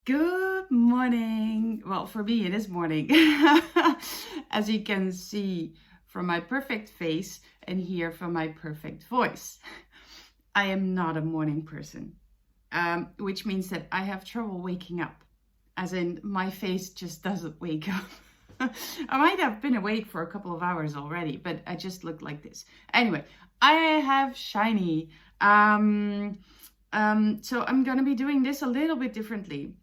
Good morning. Well, for me, it is morning. As you can see from my perfect face and hear from my perfect voice. I am not a morning person, which means that I have trouble waking up. As in, my face just doesn't wake up. I might have been awake for a couple of hours already, but I just look like this. Anyway, I have SHINee. So I'm going to be doing this a little bit differently.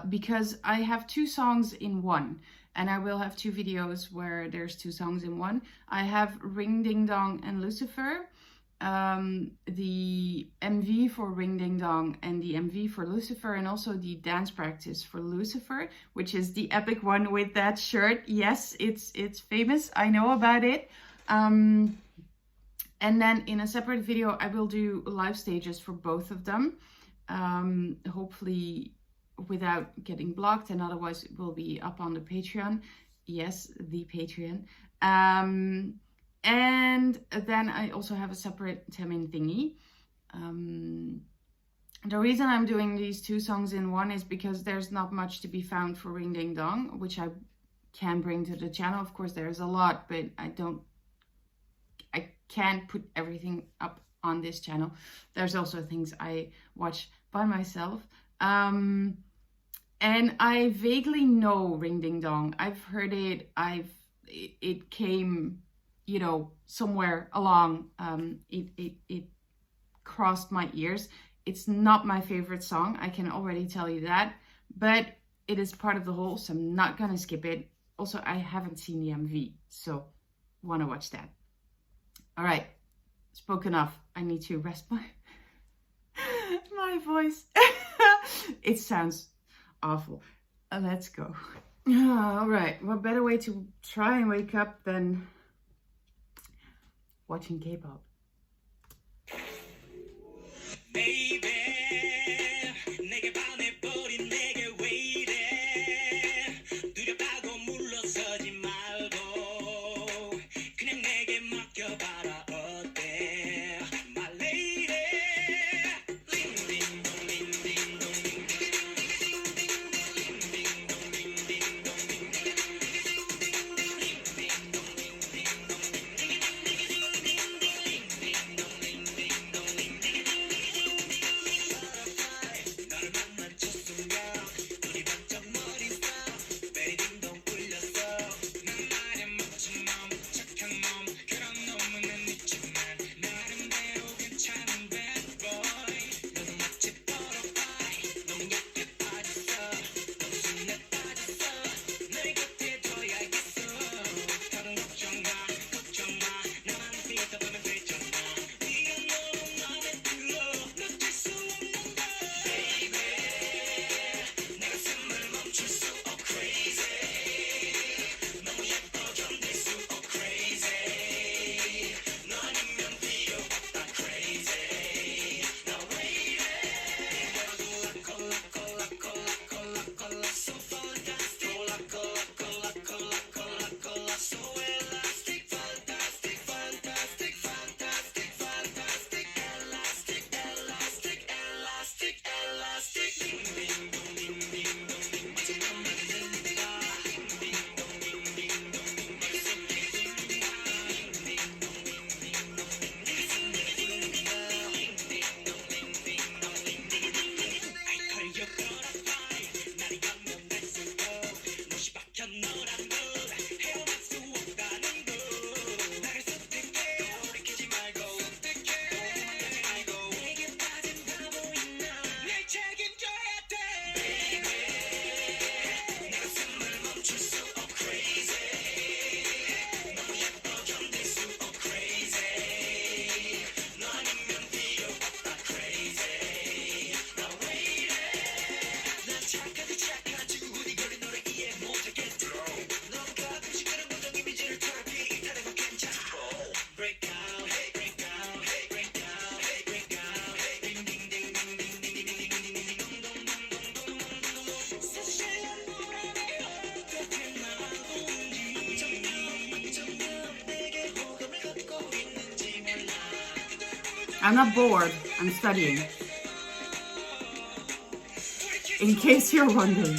Because I have two songs in one, and I will have two videos where there's two songs in one. I have Ring Ding Dong and Lucifer, the MV for Ring Ding Dong and the MV for Lucifer, and also the dance practice for Lucifer, which is the epic one with that shirt. Yes, it's famous. I know about it. And then in a separate video, I will do live stages for both of them. Hopefully without getting blocked, and otherwise it will be up on the Patreon. Yes, the Patreon. And then I also have a separate Taemin thingy. The reason I'm doing these two songs in one is because there's not much to be found for Ring Ding Dong, which I can bring to the channel. Of course, there's a lot, but I can't put everything up on this channel. There's also things I watch by myself. And I vaguely know Ring Ding Dong. I've heard it. It came, somewhere along. It crossed my ears. It's not my favorite song. I can already tell you that. But it is part of the whole, so I'm not gonna skip it. Also, I haven't seen the MV, so want to watch that. All right, spoke enough. I need to rest my voice. It sounds awful. Let's go. All right, what better way to try and wake up than watching K-pop? Baby. I'm not bored, I'm studying. in case you're wondering.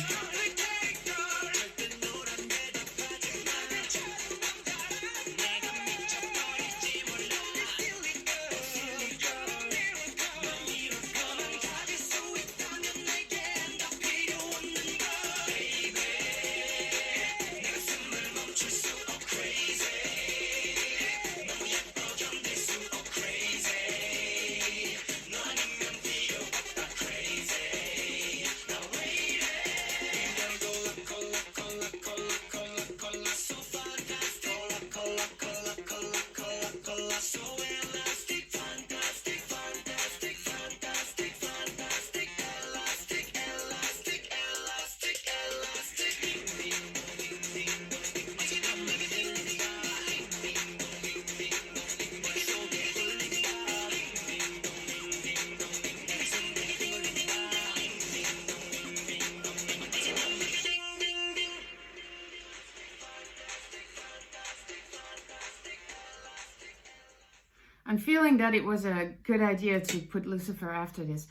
I'm feeling that it was a good idea to put Lucifer after this.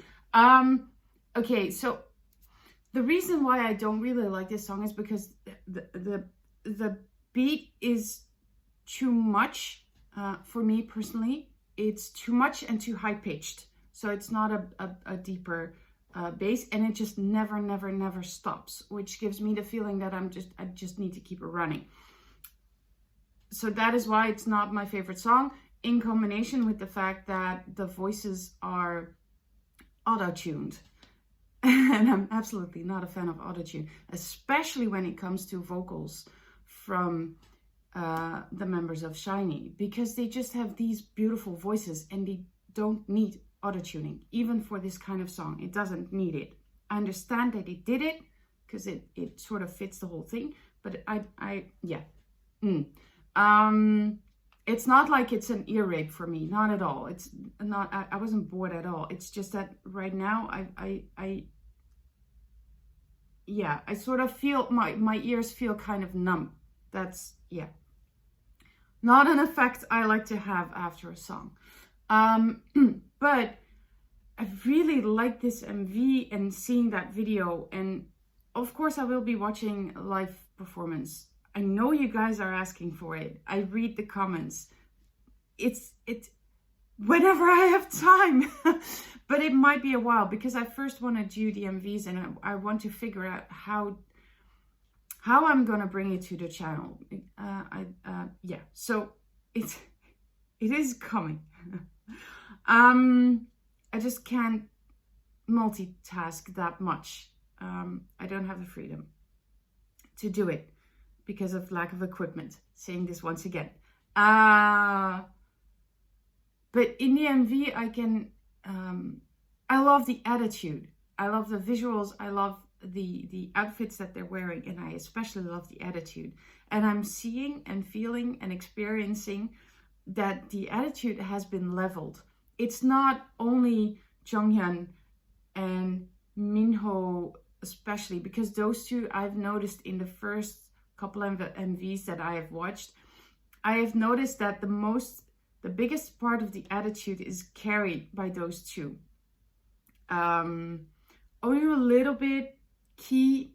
Okay, so the reason why I don't really like this song is because the beat is too much for me personally. It's too much and too high pitched, so it's not a deeper bass, and it just never stops, which gives me the feeling that I just need to keep it running. So that is why it's not my favorite song, in combination with the fact that the voices are auto-tuned. And I'm absolutely not a fan of auto-tune, especially when it comes to vocals from the members of SHINee, because they just have these beautiful voices and they don't need auto-tuning, even for this kind of song. It doesn't need it. I understand that it did it because it sort of fits the whole thing, but it's not like it's an ear rape for me, not at all. It's not, I wasn't bored at all. It's just that right now I sort of feel, my ears feel kind of numb. That's, not an effect I like to have after a song. But I really like this MV and seeing that video, and of course I will be watching a live performance. I know you guys are asking for it. I read the comments. It's whenever I have time. But it might be a while because I first want to do the MVs and I want to figure out how I'm gonna bring it to the channel. So it is coming. I just can't multitask that much. I don't have the freedom to do it because of lack of equipment. Saying this once again. But in the MV, I can, I love the attitude. I love the visuals. I love the outfits that they're wearing. And I especially love the attitude. And I'm seeing and feeling and experiencing that the attitude has been leveled. It's not only Jonghyun and Minho especially, because those two I've noticed in the first couple of MVs that I have watched. I have noticed that the biggest part of the attitude is carried by those two. Only a little bit Key,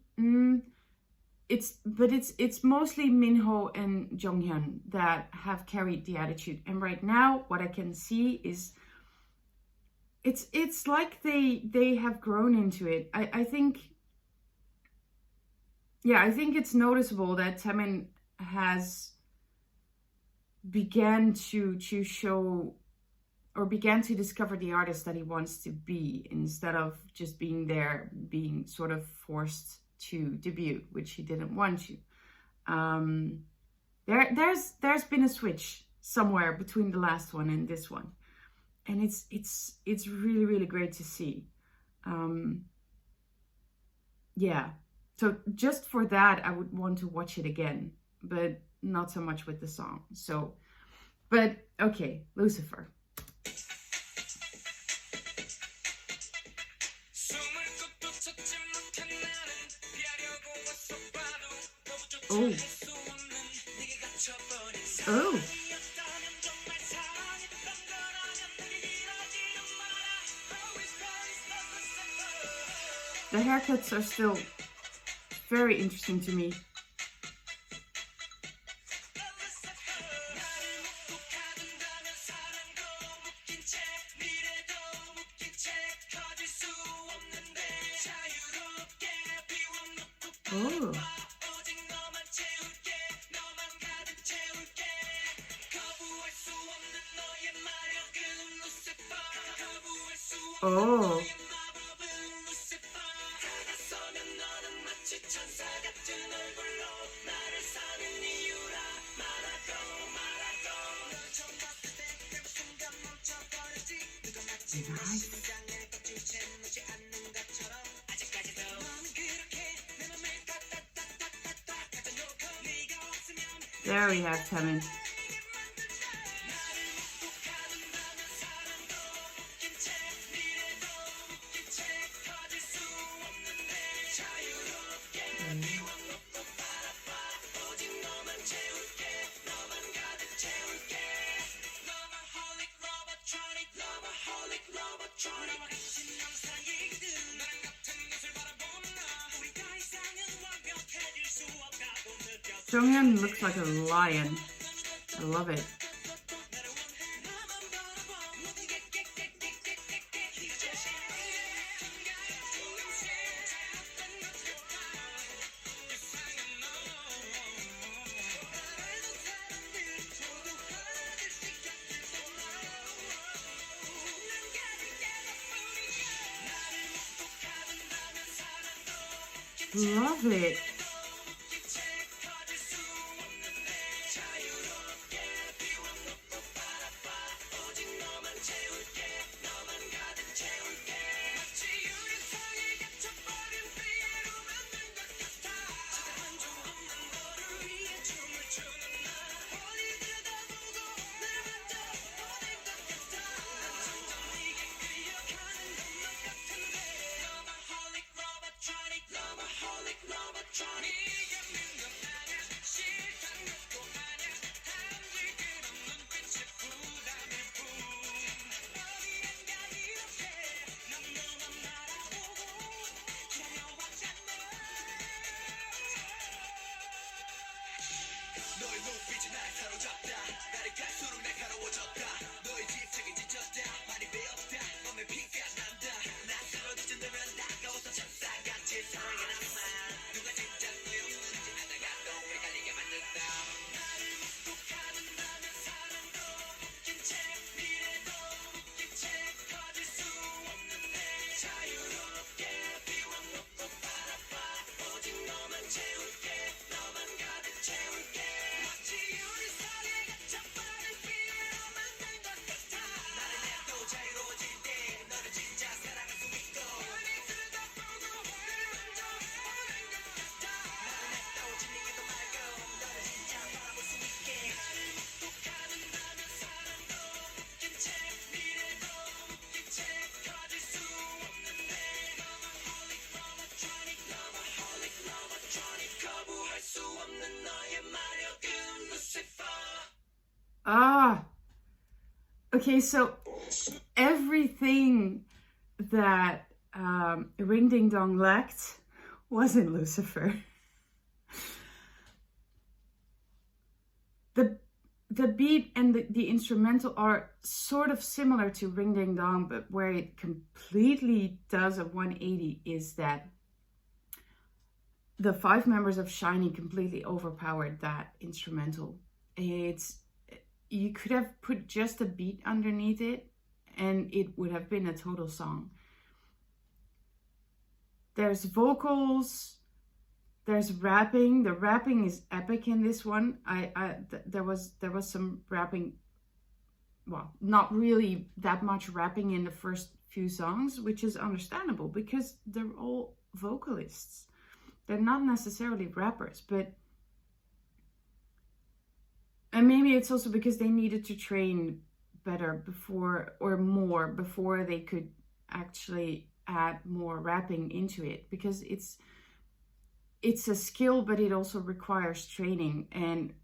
it's mostly Minho and Jonghyun that have carried the attitude. And right now, what I can see is it's like they have grown into it. I think it's noticeable that Taemin has began to show or began to discover the artist that he wants to be, instead of just being sort of forced to debut, which he didn't want to. There's been a switch somewhere between the last one and this one, and it's really, really great to see. So just for that, I would want to watch it again, but not so much with the song. So, but okay, Lucifer. Oh. Oh. The haircuts are still very interesting to me. Oh. Oh. Nice. There we have Tamin. Jonghyun looks like a lion. I love it. Love it. Ah, okay, so everything that Ring Ding Dong lacked was in Lucifer. The beat and the instrumental are sort of similar to Ring Ding Dong, but where it completely does a 180 is that the 5 members of SHINee completely overpowered that instrumental. You could have put just a beat underneath it and it would have been a total song. There's vocals, there's rapping. The rapping is epic in this one. There was some rapping, well, not really that much rapping in the first few songs, which is understandable because they're all vocalists. They're not necessarily rappers, and maybe it's also because they needed to train better before they could actually add more rapping into it, because it's a skill, but it also requires training. And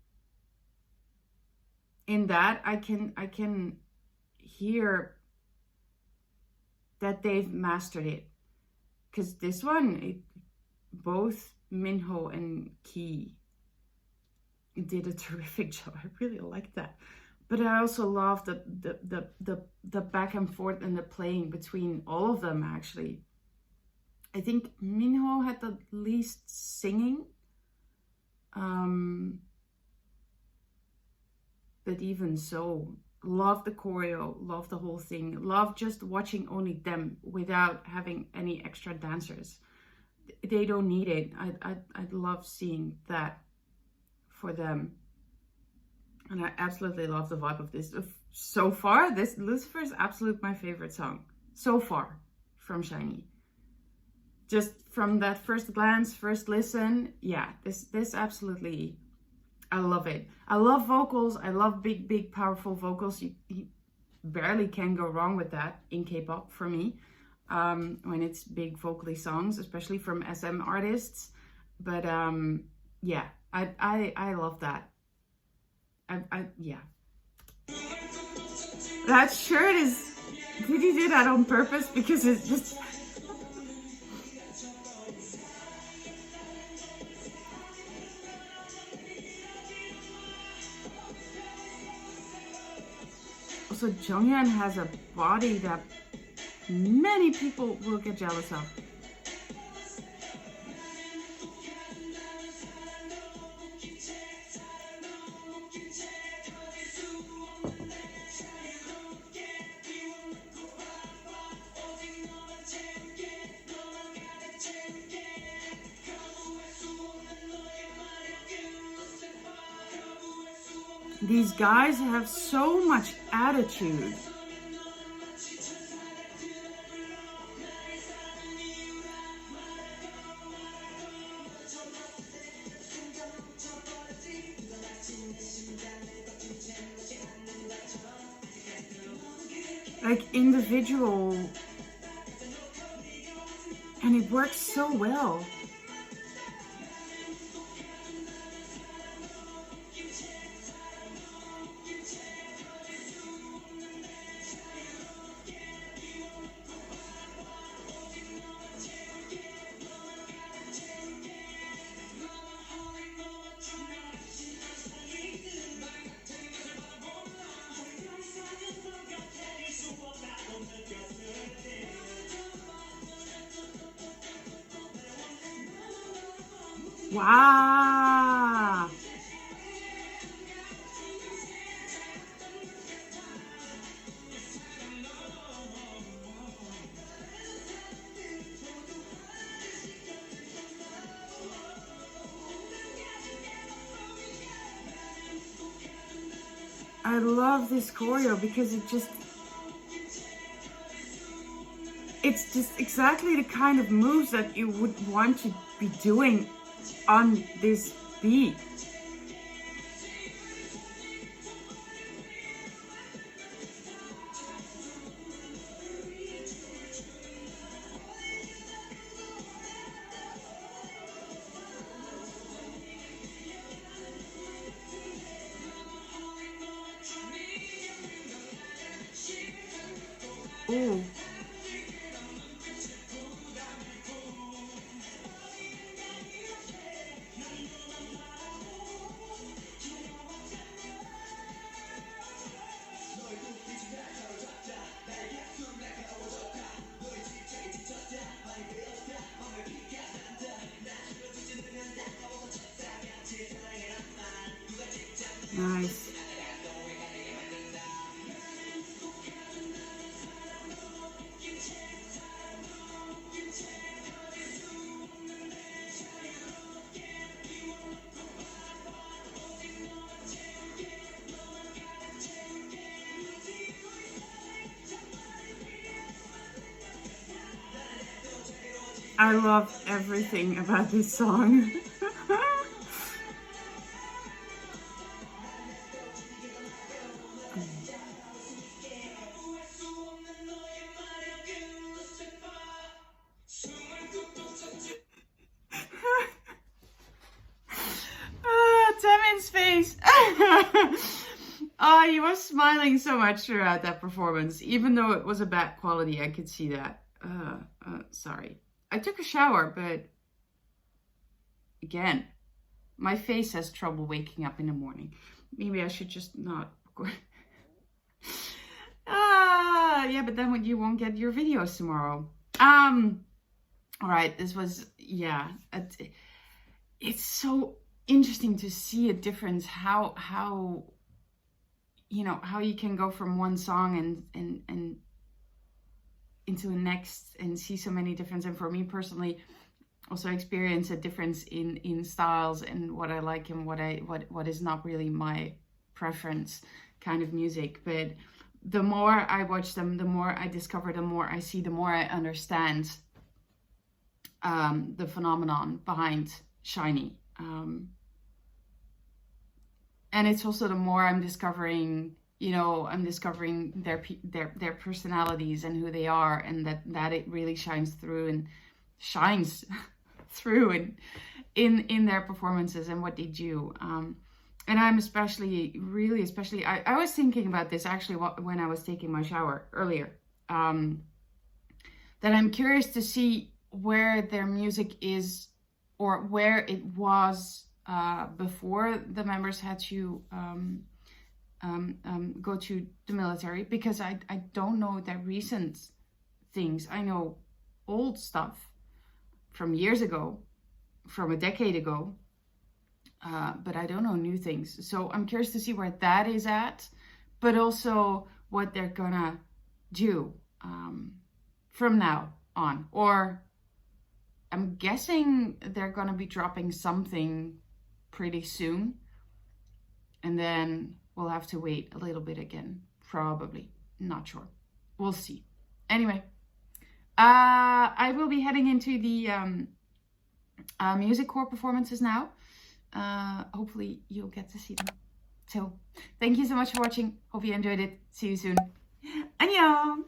in that, I can hear that they've mastered it. because this one, both Minho and Key did a terrific job. I really liked that. But I also love the back and forth and the playing between all of them, actually. I think Minho had the least singing. But even so, love the choreo, love the whole thing, love just watching only them without having any extra dancers. They don't need it. I'd love seeing that for them. And I absolutely love the vibe of this. So far, this Lucifer is absolutely my favorite song. So far, from SHINee. Just from that first glance, first listen, yeah, this absolutely, I love it. I love vocals. I love big, powerful vocals. You barely can go wrong with that in K-pop for me. When it's big vocally songs, especially from SM artists. But yeah, I love that. Yeah. That shirt is, did he do that on purpose? Because it's just, also Jonghyun has a body that many people will get jealous of. These guys have so much attitude. Like individual, and it works so well. Wow. I love this choreo because it's just exactly the kind of moves that you would want to be doing on this beat. Ooh. Nice. I love everything about this song. Taemin's face. Oh, he was smiling so much throughout that performance. Even though it was a bad quality, I could see that. Sorry. I took a shower, but again, my face has trouble waking up in the morning. Maybe I should just not record. Yeah, but then you won't get your videos tomorrow. All right, this was, yeah, it's so interesting to see a difference, how you know, how you can go from one song and into the next and see so many differences. And for me personally, also experience a difference in styles and what I like and what is not really my preference kind of music. But the more I watch them, the more I discover, the more I see, the more I understand the phenomenon behind SHINee. And it's also the more I'm discovering, you know, I'm discovering their personalities and who they are, and that it really shines through and shines through in their performances and what they do. And I'm especially, I was thinking about this actually when I was taking my shower earlier, that I'm curious to see where their music is, or where it was before the members had to go to the military, because I don't know their recent things. I know old stuff from years ago, from a decade ago, but I don't know new things. So I'm curious to see where that is at, but also what they're gonna do from now on. Or I'm guessing they're gonna be dropping something pretty soon, and then we'll have to wait a little bit again, probably. Not sure. We'll see. Anyway, I will be heading into the music core performances now. Hopefully you'll get to see them. So thank you so much for watching. Hope you enjoyed it. See you soon. Annyeong!